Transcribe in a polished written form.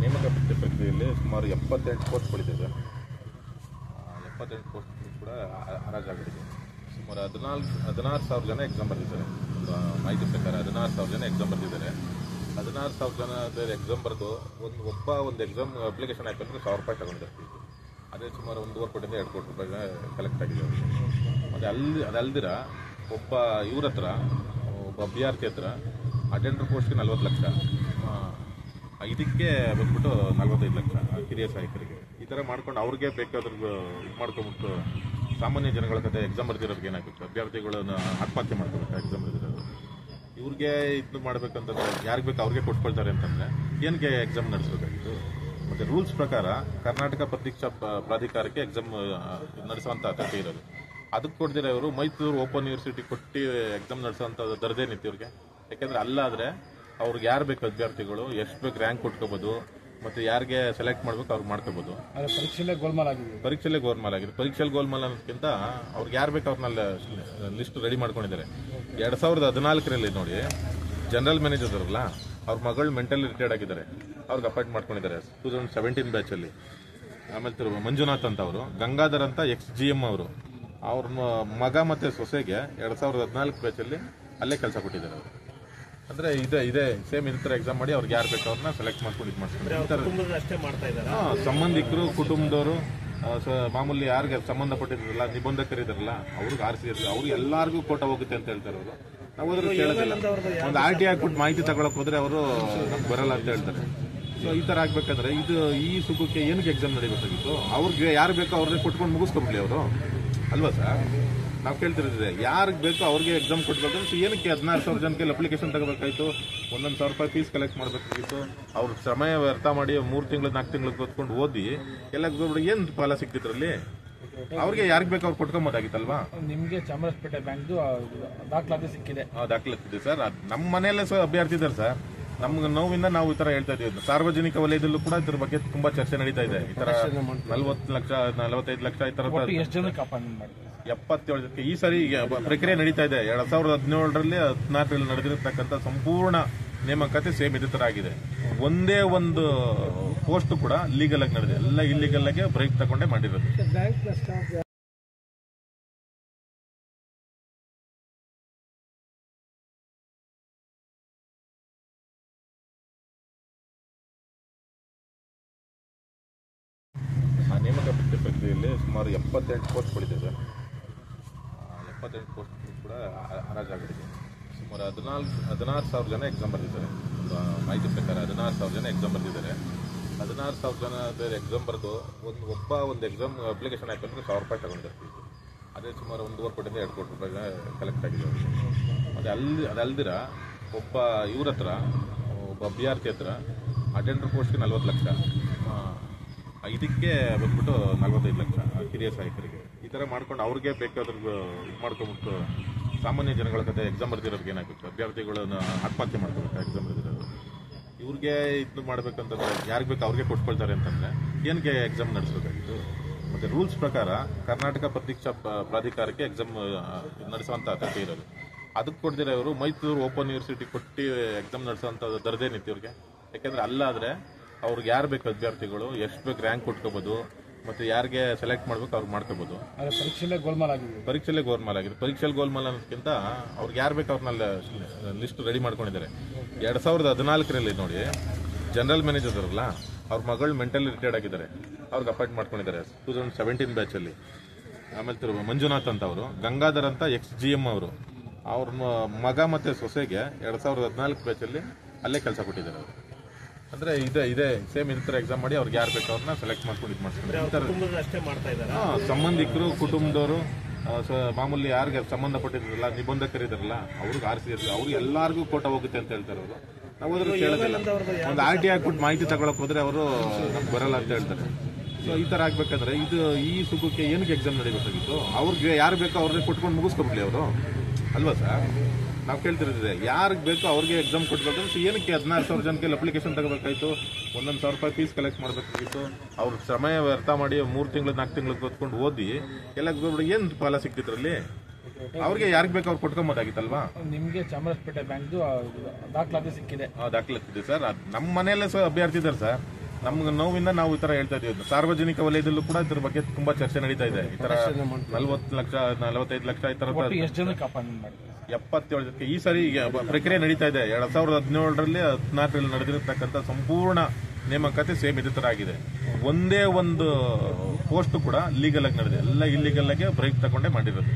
ನೇಮಕಾತಿ ಪ್ರಕ್ರಿಯೆಯಲ್ಲಿ ಸುಮಾರು 78 ಪೋಸ್ಟ್ಗಳಿದೆ. 78 ಪೋಸ್ಟ್ ಕೂಡ ಹರಾಜಾಗಿದೆ. ಸುಮಾರು 16,000 ಜನ ಎಕ್ಸಾಮ್ ಬರೆದಿದ್ದಾರೆ. ಮಾಹಿತಿ ಪ್ರಕಾರ 16,000 ಜನ ಎಕ್ಸಾಮ್ ಬರೆದಿದ್ದಾರೆ. 16,000 ಜನ ಎಕ್ಸಾಮ್ ಬರೆದು ಒಂದು ಎಕ್ಸಾಮ್ ಅಪ್ಲಿಕೇಶನ್ ಆಯ್ತು ಅಂದರೆ 1,000 ರೂಪಾಯಿ ತಗೊಂಡಿದ್ದಾರೆ. ಅದೇ ಸುಮಾರು 1.5 ಕೋಟಿಯಿಂದ 2 ಕೋಟಿ ರೂಪಾಯಿ ಕಲೆಕ್ಟ್ ಆಗಿದೆ. ಮತ್ತು ಅದಲ್ದಿರ ಒಬ್ಬ ಇವ್ರ ಹತ್ರ ಒಬ್ಬ ಅಭ್ಯರ್ಥಿ ಹತ್ರ ಅಟೆಂಡರ್ ಪೋಸ್ಟ್ಗೆ 40 ಲಕ್ಷ, ಇದಕ್ಕೆ ಬಂದ್ಬಿಟ್ಟು 45 ಲಕ್ಷ ಹಿರಿಯ ಸಹಾಯಕರಿಗೆ. ಈ ಥರ ಮಾಡ್ಕೊಂಡು ಅವ್ರಿಗೆ ಬೇಕಾದ್ರೂ ಇದು ಮಾಡ್ಕೊಂಬಿಟ್ಟು ಸಾಮಾನ್ಯ ಜನಗಳ ಕತೆ ಎಕ್ಸಾಮ್ ಬರೆದಿರೋರಿಗೆ ಏನಾಗುತ್ತೆ, ಅಭ್ಯರ್ಥಿಗಳನ್ನು ಆತ್ಮಹತ್ಯೆ ಮಾಡ್ಕೋಬೇಕು. ಎಕ್ಸಾಮ್ ಬರೆದಿರೋದು ಇವ್ರಿಗೆ ಇದು ಮಾಡಬೇಕಂತಂದ್ರೆ ಯಾರಿಗೆ ಬೇಕು ಅವ್ರಿಗೆ ಕೊಟ್ಕೊಳ್ತಾರೆ ಅಂತಂದರೆ ಏನಕ್ಕೆ ಎಕ್ಸಾಮ್ ನಡೆಸಬೇಕಾಗಿತ್ತು? ಮತ್ತು ರೂಲ್ಸ್ ಪ್ರಕಾರ ಕರ್ನಾಟಕ ಪರೀಕ್ಷಾ ಪ್ರಾಧಿಕಾರಕ್ಕೆ ಎಕ್ಸಾಮ್ ನಡೆಸುವಂಥ ಅರ್ಹತೆ ಇರೋದು. ಅದಕ್ಕೆ ಕೊಡ್ದಿರ ಇವರು ಮೈಸೂರು ಓಪನ್ ಯೂನಿವರ್ಸಿಟಿ ಕೊಟ್ಟು ಎಕ್ಸಾಮ್ ನಡೆಸೋಂಥ ದರ್ದೇನಿತ್ತು ಇವ್ರಿಗೆ. ಯಾಕೆಂದರೆ ಅಲ್ಲಾದರೆ ಅವ್ರಿಗೆ ಯಾರು ಬೇಕು ಅಭ್ಯರ್ಥಿಗಳು ಎಷ್ಟು ಬೇಕು ರ್ಯಾಂಕ್ ಕೊಟ್ಕೋಬೋದು, ಮತ್ತು ಯಾರಿಗೆ ಸೆಲೆಕ್ಟ್ ಮಾಡ್ಬೇಕು ಅವ್ರು ಮಾಡ್ಕೋಬೋದು. ಪರೀಕ್ಷೆಲ್ಲೇ ಗೋಲ್ಮಾಲ್ ಆಗಿದೆ. ಪರೀಕ್ಷೆಯಲ್ಲಿ ಗೋಲ್ಮಾಲ್ ಅನ್ನೋದಕ್ಕಿಂತ ಅವ್ರಿಗೆ ಯಾರು ಬೇಕು ಅವ್ರನ್ನ ಲಿಸ್ಟ್ ರೆಡಿ ಮಾಡ್ಕೊಂಡಿದ್ದಾರೆ. 2014ರಲ್ಲಿ ನೋಡಿ, ಜನರಲ್ ಮ್ಯಾನೇಜರ್ ಅವರಲ್ಲ, ಅವ್ರ ಮಗಳು ಮೆಂಟಲಿ ರಿಟೈರ್ಡ್ ಆಗಿದ್ದಾರೆ, ಅವ್ರಿಗೆ ಅಪಾಯಿಂಟ್ ಮಾಡ್ಕೊಂಡಿದ್ದಾರೆ 2017 ಬ್ಯಾಚಲ್ಲಿ. ಆಮೇಲೆ ಮಂಜುನಾಥ್ ಅಂತ ಅವರು, ಗಂಗಾಧರ್ ಅಂತ XGM ಅವರು, ಅವ್ರ ಮಗ ಮತ್ತು ಸೊಸೆಗೆ 2014 ಬ್ಯಾಚಲ್ಲಿ ಅಲ್ಲೇ ಕೆಲಸ ಕೊಟ್ಟಿದ್ದಾರೆ ಅವರು. ಅಂದರೆ ಇದೇ ಸೇಮ್ ಈ ಥರ ಎಕ್ಸಾಮ್ ಮಾಡಿ ಅವ್ರಿಗೆ ಯಾರು ಬೇಕು ಅವ್ರನ್ನ ಸೆಲೆಕ್ಟ್ ಮಾಡ್ಕೊಂಡು ಇದು ಮಾಡ್ತಾರೆ. ಸಂಬಂಧಿಕರು, ಕುಟುಂಬದವರು, ಮಾಮೂಲಿ ಯಾರಿಗೆ ಸಂಬಂಧಪಟ್ಟಿದ್ರಲ್ಲ, ನಿಬಂಧಕರಿದಾರಲ್ಲ, ಅವ್ರಿಗೆ ಆರಿಸಿದ್ರು, ಅವ್ರಿಗೆ ಎಲ್ಲರಿಗೂ ಕೋಟ ಹೋಗುತ್ತೆ ಅಂತ ಹೇಳ್ತಾರೆ ಅವರು. ನಾವು ಅದ್ರ ಕೇಳೋದಿಲ್ಲ. ಒಂದು RT ಹಾಕ್ಬಿಟ್ಟು ಮಾಹಿತಿ ತಗೊಳಕ್ ಹೋದ್ರೆ ಅವರು ನಮ್ಗೆ ಬರಲ್ಲ ಅಂತ ಹೇಳ್ತಾರೆ. ಸೊ ಈ ಥರ ಆಗ್ಬೇಕಾದ್ರೆ ಈ ಸುಖಕ್ಕೆ ಏನಕ್ಕೆ ಎಕ್ಸಾಮ್ ನಡಿಬೇಕಾಗಿತ್ತು? ಅವ್ರಿಗೆ ಯಾರು ಬೇಕೋ ಅವ್ರನ್ನೇ ಕೊಟ್ಕೊಂಡು ಮುಗಿಸ್ಕೊಬಿಡ್ಲಿ ಅವರು, ಅಲ್ವಾ ಸರ್? ನಾವು ಕೇಳ್ತಿರೋದಿದೆ, ಯಾರಿಗೆ ಬೇಕೋ ಅವ್ರಿಗೆ ಎಕ್ಸಾಮ್ ಕೊಟ್ಬೇಕಂದ್ರೆ ಸೊ ಏನಕ್ಕೆ 16,000 ಜನಕ್ಕೆ ಅಪ್ಲಿಕೇಶನ್ ತಗೋಬೇಕಾಯ್ತು? 1,000 ರೂಪಾಯಿ ಫೀಸ್ ಕಲೆಕ್ಟ್ ಮಾಡಬೇಕಾಗಿತ್ತು. ಅವ್ರ ಸಮಯ ವ್ಯರ್ಥ ಮಾಡಿ 3 ತಿಂಗಳು 4 ತಿಂಗಳು ಕೂತ್ಕೊಂಡು ಓದಿ ಎಲ್ಲ ಏನು ಫಲ ಸಿಕ್ತಿದ್ರಲ್ಲಿ? ಅವ್ರಿಗೆ ಯಾರಿಗೆ ಬೇಕೋ ಅವ್ರು ಕೊಟ್ಕೊಂಬೋದಾಗಿತ್ತಲ್ವಾ? ನಿಮಗೆ ಚಾಮರಾಜಪೇಟೆ ಬ್ಯಾಂಕ್ ದಾಖಲಾತಿ ಸಿಕ್ಕಿದೆ. ದಾಖಲಾತಿದೆ ಸರ್. ನಮ್ಮ ಮನೆಯಲ್ಲೇ ಅಭ್ಯರ್ಥಿ ಇದ್ದಾರೆ ಸರ್. ನಮ್ಗೆ ನೋವಿಂದ ನಾವು ಈ ತರ ಹೇಳ್ತಾ ಇದೀವಿ. ಸಾರ್ವಜನಿಕ ವಲಯದಲ್ಲೂ ಕೂಡ ಇದ್ರ ಬಗ್ಗೆ ತುಂಬಾ ಚರ್ಚೆ ನಡೀತಾ ಇದೆ. ಈ ತರ 40 ಲಕ್ಷ 45 ಲಕ್ಷ ಈ ತರ 77 ಜನಕ್ಕೆ ಈ ಸರಿ ಪ್ರಕ್ರಿಯೆ ನಡೀತಾ ಇದೆ. 2017ರಲ್ಲಿ 14ರಲ್ಲಿ ನಡೆದಿರತಕ್ಕಂಥ ಸಂಪೂರ್ಣ ನೇಮಕಾತಿ ಸೇಮ್ ಇದೇ ತರ ಆಗಿದೆ. ಒಂದೇ ಒಂದು ಪೋಸ್ಟ್ ಕೂಡ ಲೀಗಲ್ ಆಗಿ ನಡೆದಿದೆ. ಎಲ್ಲ ಇಲ್ಲಿಗಲ್ ಆಗಿ ಬ್ರೇಕ್ ತಗೊಂಡೇ ಮಾಡಿರೋದು. ನೇಮಕಾತಿ ಪ್ರಕ್ರಿಯೆಯಲ್ಲಿ ಸುಮಾರು 78 ಪೋಸ್ಟ್ಗಳಿದೆ. 78 ಪೋಸ್ಟ್ ಕೂಡ ಹರಾಜಾಗಿದೆ. ಸುಮಾರು 16,000 ಜನ ಎಕ್ಸಾಮ್ ಬರೆದಿದ್ದಾರೆ. ಮಾಹಿತಿ ಪ್ರಕಾರ 16,000 ಜನ ಎಕ್ಸಾಮ್ ಬರೆದಿದ್ದಾರೆ. 16,000 ಜನ ಎಕ್ಸಾಮ್ ಬರೆದು ಒಂದು ಎಕ್ಸಾಮ್ ಅಪ್ಲಿಕೇಶನ್ ಆಯ್ತು ಅಂದರೆ 1,000 ರೂಪಾಯಿ ತಗೊಂಡಿದ್ದಾರೆ. ಅದೇ ಸುಮಾರು 1.5 ಕೋಟಿಯಿಂದ 2 ಕೋಟಿ ರೂಪಾಯಿ ಕಲೆಕ್ಟ್ ಆಗಿದೆ. ಮತ್ತು ಅದಲ್ದಿರ ಒಬ್ಬ ಇವ್ರ ಹತ್ರ ಒಬ್ಬ ಅಭ್ಯರ್ಥಿ ಹತ್ರ ಅಟೆಂಡರ್ ಪೋಸ್ಟ್ಗೆ 40 ಲಕ್ಷ, ಇದಕ್ಕೆ ಬಂದ್ಬಿಟ್ಟು 45 ಲಕ್ಷ ಹಿರಿಯ ಸಹಾಯಕರಿಗೆ. ಈ ಥರ ಮಾಡ್ಕೊಂಡು ಅವ್ರಿಗೆ ಬೇಕಾದ್ರೂ ಇದು ಮಾಡ್ಕೊಂಬಿಟ್ಟು ಸಾಮಾನ್ಯ ಜನಗಳ ಕತೆ ಎಕ್ಸಾಮ್ ಬರೆದಿರೋರಿಗೆ ಏನಾಗುತ್ತೆ, ಅಭ್ಯರ್ಥಿಗಳನ್ನು ಆತ್ಮಹತ್ಯೆ ಮಾಡ್ಕೋಬೇಕು. ಎಕ್ಸಾಮ್ ಬರೆದಿರೋದು ಇವ್ರಿಗೆ ಇದು ಮಾಡಬೇಕಂತಂದ್ರೆ ಯಾರಿಗೆ ಬೇಕು ಅವ್ರಿಗೆ ಕೊಟ್ಕೊಳ್ತಾರೆ ಅಂತಂದರೆ ಏನಕ್ಕೆ ಎಕ್ಸಾಮ್ ನಡೆಸಬೇಕಾಗಿತ್ತು? ಮತ್ತು ರೂಲ್ಸ್ ಪ್ರಕಾರ ಕರ್ನಾಟಕ ಪರೀಕ್ಷಾ ಪ್ರಾಧಿಕಾರಕ್ಕೆ ಎಕ್ಸಾಮ್ ನಡೆಸುವಂಥ ಅರ್ಹತೆ ಇರೋದು. ಅದಕ್ಕೆ ಕೊಡ್ದಿರ ಇವರು ಮೈಸೂರು ಓಪನ್ ಯೂನಿವರ್ಸಿಟಿ ಕೊಟ್ಟು ಎಕ್ಸಾಮ್ ನಡೆಸೋಂಥ ದರ್ದೇನಿತ್ತು ಇವ್ರಿಗೆ. ಯಾಕೆಂದರೆ ಅಲ್ಲಾದರೆ ಅವ್ರಿಗೆ ಯಾರು ಬೇಕು ಅಭ್ಯರ್ಥಿಗಳು ಎಷ್ಟು ಬೇಕು ರ್ಯಾಂಕ್ ಕೊಟ್ಕೋಬೋದು, ಮತ್ತು ಯಾರಿಗೆ ಸೆಲೆಕ್ಟ್ ಮಾಡ್ಬೇಕು ಅವ್ರಿಗೆ ಮಾಡ್ಕೋಬೋದು. ಪರೀಕ್ಷೆಲ್ಲೇ ಗೋಲ್ಮಾಲ್ ಆಗಿದೆ. ಪರೀಕ್ಷೆಯಲ್ಲಿ ಗೋಲ್ಮಾಲ್ ಅನ್ನೋದಕ್ಕಿಂತ ಅವ್ರಿಗೆ ಯಾರು ಬೇಕು ಅವ್ರನ್ನ ಲಿಸ್ಟ್ ರೆಡಿ ಮಾಡ್ಕೊಂಡಿದ್ದಾರೆ. 2014ರಲ್ಲಿ ನೋಡಿ, ಜನರಲ್ ಮ್ಯಾನೇಜರ್ ಅವರಲ್ಲ, ಅವ್ರ ಮಗಳು ಮೆಂಟಲಿ ರಿಟೈರ್ಡ್ ಆಗಿದ್ದಾರೆ, ಅವ್ರಿಗೆ ಅಪಾಯಿಂಟ್ ಮಾಡ್ಕೊಂಡಿದ್ದಾರೆ 2017 ಬ್ಯಾಚಲ್ಲಿ. ಆಮೇಲೆ ಮಂಜುನಾಥ್ ಅಂತ ಅವರು, ಗಂಗಾಧರ್ ಅಂತ XGM ಅವರು, ಅವ್ರ ಮಗ ಮತ್ತು ಸೊಸೆಗೆ 2014 ಬ್ಯಾಚಲ್ಲಿ ಅಲ್ಲೇ ಕೆಲಸ ಕೊಟ್ಟಿದ್ದಾರೆ ಅವರು. ಅಂದರೆ ಇದೇ ಸೇಮ್ ಈ ಥರ ಎಕ್ಸಾಮ್ ಮಾಡಿ ಅವ್ರಿಗೆ ಯಾರು ಬೇಕು ಅವ್ರನ್ನ ಸೆಲೆಕ್ಟ್ ಮಾಡ್ಕೊಂಡು ಇದು ಮಾಡ್ತಾರೆ. ಸಂಬಂಧಿಕರು, ಕುಟುಂಬದವರು, ಮಾಮೂಲಿ ಯಾರಿಗೆ ಸಂಬಂಧಪಟ್ಟಿದ್ರಲ್ಲ, ನಿಬಂಧಕರಿದಾರಲ್ಲ, ಅವ್ರಿಗೆ ಆರಿಸಿದ್ರು, ಅವ್ರಿಗೆ ಎಲ್ಲರಿಗೂ ಕೋಟ ಹೋಗುತ್ತೆ ಅಂತ ಹೇಳ್ತಾರೆ ಅವರು. ನಾವು ಅದ್ರ ಕೇಳೋದಿಲ್ಲ. ಒಂದು RT ಹಾಕ್ಬಿಟ್ಟು ಮಾಹಿತಿ ತಗೊಳಕ್ ಹೋದ್ರೆ ಅವರು ನಮ್ಗೆ ಬರಲ್ಲ ಅಂತ ಹೇಳ್ತಾರೆ. ಸೊ ಈ ಥರ ಆಗ್ಬೇಕಾದ್ರೆ ಈ ಸುಖಕ್ಕೆ ಏನಕ್ಕೆ ಎಕ್ಸಾಮ್ ನಡಿಬೇಕಾಗಿತ್ತು? ಅವ್ರಿಗೆ ಯಾರು ಬೇಕೋ ಅವ್ರನ್ನೇ ಕೊಟ್ಕೊಂಡು ಮುಗಿಸ್ಕೊಬಿಡ್ಲಿ ಅವರು, ಅಲ್ವಾ ಸರ್? ನಾವು ಕೇಳ್ತಿರೋದಿದೆ, ಯಾರಿಗೆ ಬೇಕೋ ಅವ್ರಿಗೆ ಎಕ್ಸಾಮ್ ಕೊಟ್ಬೇಕಂದ್ರೆ ಸೊ ಏನಕ್ಕೆ 16,000 ಜನಕ್ಕೆ ಅಪ್ಲಿಕೇಶನ್ ತಗೋಬೇಕಾಯ್ತು? 1,000 ರೂಪಾಯಿ ಫೀಸ್ ಕಲೆಕ್ಟ್ ಮಾಡಬೇಕಾಗಿತ್ತು. ಅವ್ರ ಸಮಯ ವ್ಯರ್ಥ ಮಾಡಿ 3 ತಿಂಗಳು 4 ತಿಂಗಳು ಕೂತ್ಕೊಂಡು ಓದಿ ಎಲ್ಲ ಏನು ಫಲ ಸಿಕ್ತಿದ್ರಲ್ಲಿ? ಅವ್ರಿಗೆ ಯಾರಿಗೆ ಬೇಕು ಅವ್ರು ಕೊಟ್ಕೊಂಬೋದಾಗಿತ್ತಲ್ವಾ? ನಿಮಗೆ ಚಾಮರಾಜಪೇಟೆ ಬ್ಯಾಂಕ್ ದಾಖಲಾತಿ ಸಿಕ್ಕಿದೆ. ದಾಖಲಾತಿದೆ ಸರ್. ನಮ್ಮ ಮನೆಯಲ್ಲೇ ಅಭ್ಯರ್ಥಿ ಇದ್ದಾರೆ ಸರ್. ನಮ್ಗೆ ನೋವಿಂದ ನಾವು ಈ ತರ ಹೇಳ್ತಾ ಇದೀವಿ. ಸಾರ್ವಜನಿಕ ವಲಯದಲ್ಲೂ ಕೂಡ ಇದ್ರ ಬಗ್ಗೆ ತುಂಬಾ ಚರ್ಚೆ ನಡೀತಾ ಇದೆ. ಈ ತರ 40 ಲಕ್ಷ 45 ಲಕ್ಷ ಈ ತರ ಎಷ್ಟು ಜನಕ್ಕೆ ಅಪಾಯಿಂಟ್ಮೆಂಟ್ ಮಾಡಿದ್ರು? 77 ಜನಕ್ಕೆ ಈ ಸರಿ ಪ್ರಕ್ರಿಯೆ ನಡೀತಾ ಇದೆ. 2017ರಲ್ಲಿ 14ರಲ್ಲಿ ನಡೆದಿರತಕ್ಕಂಥ ಸಂಪೂರ್ಣ ನೇಮಕಾತಿ ಸೇಮ್ ಇದೇ ತರ ಆಗಿದೆ. ಒಂದೇ ಒಂದು ಪೋಸ್ಟ್ ಕೂಡ ಲೀಗಲ್ ಆಗಿ ನಡೆದಿದೆ, ಎಲ್ಲ ಇಲ್ಲಿಗಲ್ ಆಗಿ ಬ್ರೇಕ್ ತಗೊಂಡೇ ಮಾಡಿರೋದು.